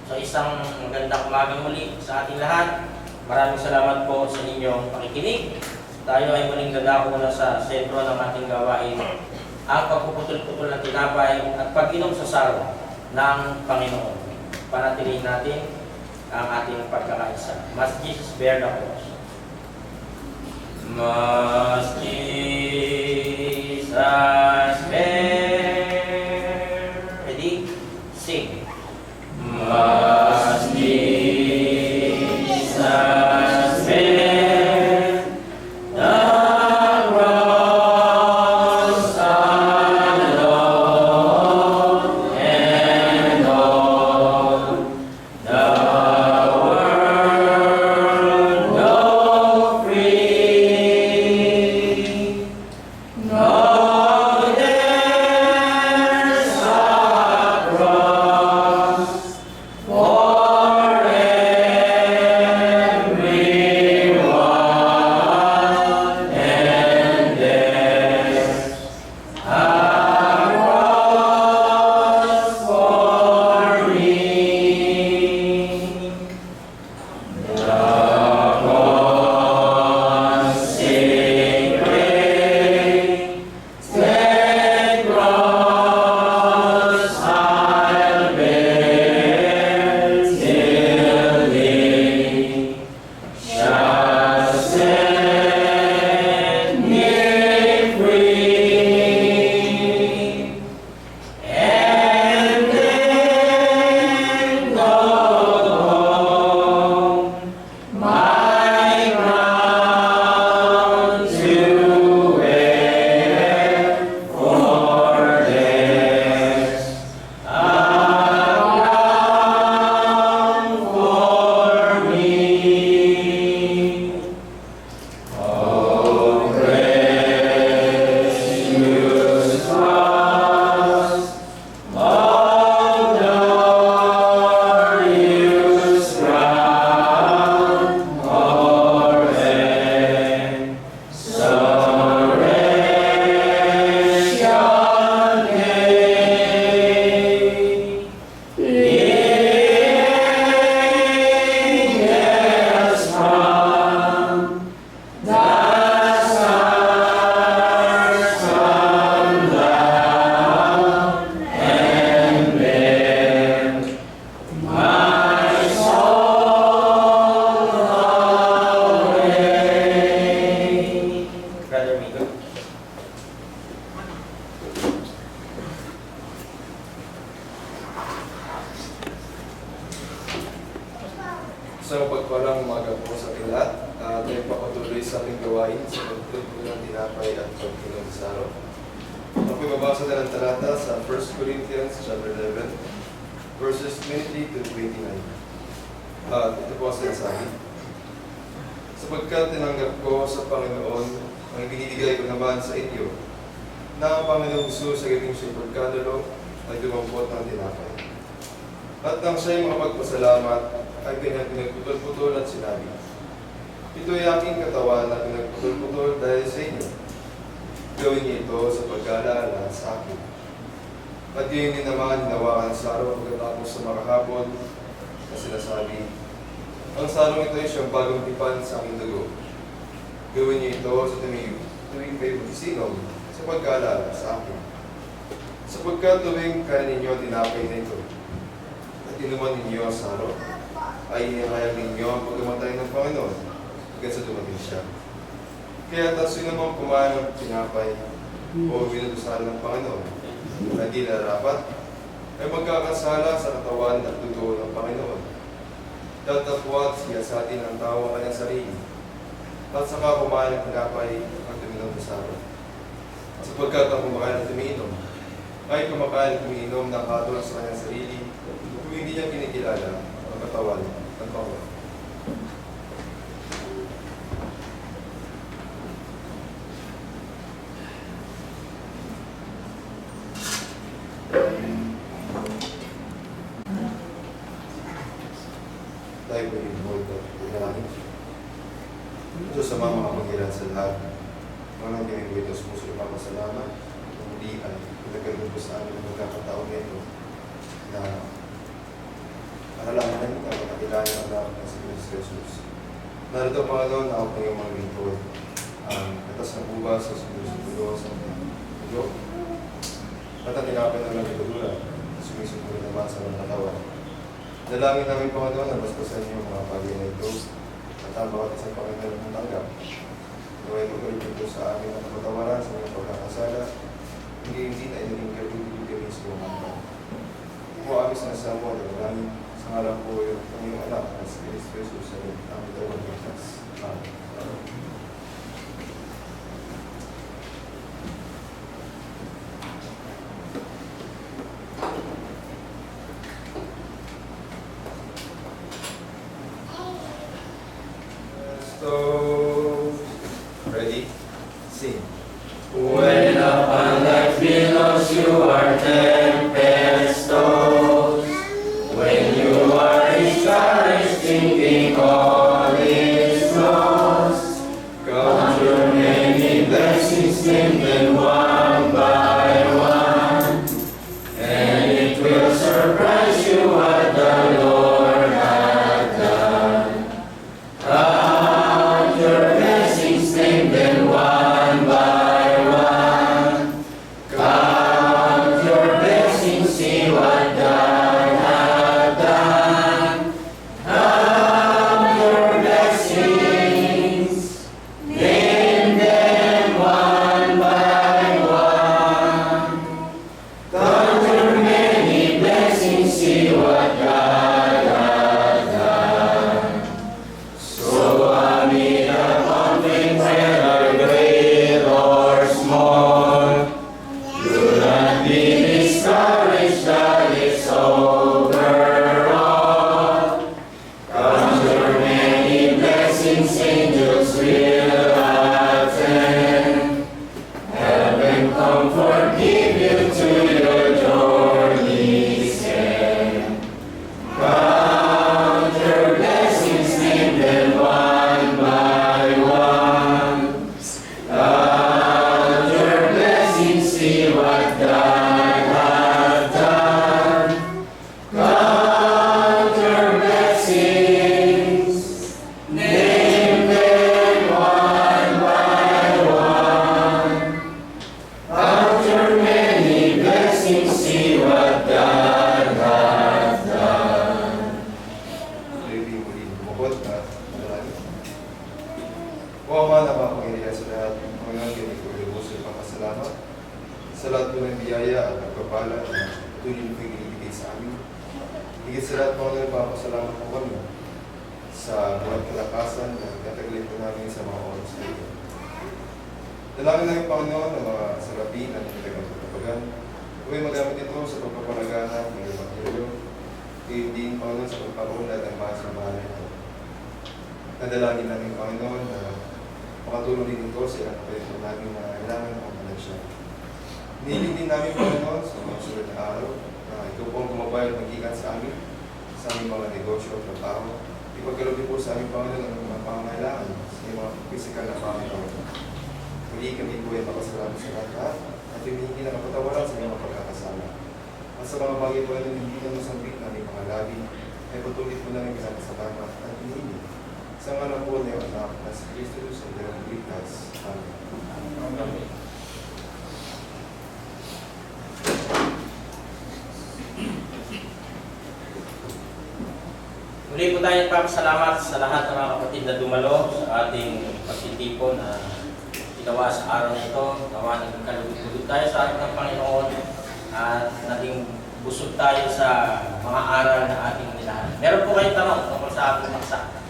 sa isang magandang umagang muli sa ating lahat. Maraming salamat po sa inyong pakikinig. Tayo ay muling dadako na sa sentro ng ating gawain, ang pagpuputol-putol ng tinapay at pag-inom sa saro ng Panginoon. Panatilihin natin ang ating pagkakaisa. Must Jesus bear the cross. Must Jesus bear. Ready? Sing. Must Jesus bear the cross alone, and all the world go free. No, there's a cross for everyone, and there's a cross for me. The consecrated cross I'll bear till Thee shall set me free, and then go home, my crown to wear, for there's a crown for me. Oh, precious cross, oh, glorious crown, oh, resurrection day. Angels from the stars come down and bear my soul away. Brother Migo. Sa pagpalang umaga po sa ating lahat, tayo papatuloy sa ating gawain sa pagtutulong ng tinapay at pagtulong sa araw. Ako'y babasa na ng talata sa 1 Corinthians chapter 11, verses 23 to 29. Ito po ang sinasabi. Sapagkat tinanggap ko sa Panginoon ang ibinibigay ko naman sa inyo, na ang Panginoong Jesus sa gating siya'y pagkadulo ay dumampot ng tinapay. At nang siya'y makapagpasalamat, ay pinagputol-putol at sinabi, ito ay aking katawan na pinagputol-putol dahil sa inyo. Gawin niyo ito sa pag-aalala sa akin. At yun din naman hinawakan sa araw pagkatapos sa makahapon na sinasabi, ang sarong ito ay siyang bagong tipan sa aking dugo. Gawin niyo ito sa tuwing kayo magsinom sa pag-aalala sa akin. Sapagkat tuwing kain ninyo tinapay na ito at inuman ninyo sa araw, ay inihayag ninyo ang pagkamatay ng Panginoon hanggang sa dumating siya. Kaya sino namang kumain ng tinapay o binudusan ng Panginoon na di narapat, ay magkakasala sa katawan at dugo ng Panginoon. Tatapwat siya sa atin ang tawa kanyang sarili, at saka kumain ng tinapay at tuminom sa araw. Sapagkat ang kumakain at tuminom, ay kumakain at tuminom ng hatol sa kanyang sarili, kung hindi niya kinikilala ang katawan ng Panginoon. Tayo po yung hold up. Diyos sa mga makapangyarihan sa lahat, mga naging po ito sa puso ng papasalamat, hindi ay pinagkaroon po sa amin ng magkakataon nito na nalangin namin kami nakilala ang anak ng si Cristo Jesus. Narito Panginoon, ako po yung mga lingkod. Katas na buba sa sundo sa mundo. At ang tinapin na lang itulula, sumisundo naman sa mga katawan. Dalangin namin Panginoon na bastasan niyo mga bagay na ito at ang bawat isang Panginoon ng tanggap. Naway pagkalit ito sa amin ang kapatawaran sa mga pagkakasala, hindi na iniling kabuti kami sa mga mga. Po amis na sa mo, dalangin sa ngalan po yung Panginoong anak na si Cristo Jesus sa aming tawag ng Diyos. Amen. So, ready? Sing. When upon thy billows you are tempestuous, when you are discouraged, thinking all is lost, count your many blessings, name them one by one, and it will surprise you what the Lord hath done. Count your blessings, name them one by one. Count your blessings, see what God hath done. Count your blessings, name them one by one. Count your many blessings, see what God hath done. So amid the conflict, whether great or small, do not be discouraged that it's over all. Count your many blessings, angels will attend. Heaven comfort give you to your journey's end. Count your blessings, name them one by one. Count your blessings, see what God hath done. Count your blessings, name them one by one. Count your many blessings, see what God hath done. Ready mo din bukod na dalangin. O Ama na mapangyarihan sa lahat, Panginoon, kami ko ilubos ang pasalamat sa lahat po ng biyaya at pagpapala na patuloy mo ibigay sa amin. Higit sa lahat, Panginoon, papasalamat po kami sa buwan kalakasan na kataglit po namin sa mga oras na ito. Dalangin namin, Panginoon, ang mga sarapin at nagtagang pagpapagan. Huwag magamit ito sa pagpapalagana ng Evangelyo, gayon din, Panginoon, sa pagpapaunlad ng mga samahan ito. Nadalangin namin, Panginoon, na makatulong din ito sa ilang kapatid namin na kailangan ng pagpalansya. Nihiling din namin, Panginoon, sa mga sunod na araw, na ito po ang gumabayad magikan sa amin, sa aming mga negosyo at trabaho. Ipagkaloob din po sa aming, Panginoon, ang mga pangangailangan sa aming mga physical na pangangailangan. Muli kami po ay makasalamat sa lahat at humihingi ng kapatawaran sa mga pagkakasala. At sa mga bagay po na hindi na masambit na aming mga labi, ay patuloy po namin kasalamat at hinihingi. Sa ngalan po na yung anak na si Cristo sa Diyos Ligtas. Amen. Amen. Muli po tayo nagpapasalamat sa lahat ng mga kapatid na dumalo sa ating pagtitipon na ginawa sa araw na ito. Nawa nagkalugod tayo sa ating ng Panginoon at naging busog tayo sa mga aral na ating nilahan. Meron po kayong tanong tungkol sa ating paksa.